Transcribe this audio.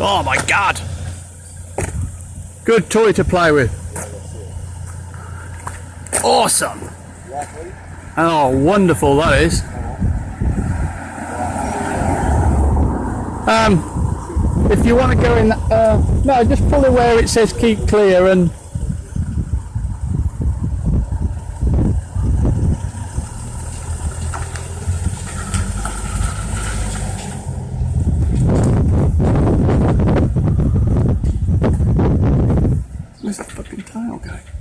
Oh my God! Good toy to play with. Awesome! Oh, wonderful that is. If you want to go in, no, just pull it where it says keep clear and. Where's the fucking tail going?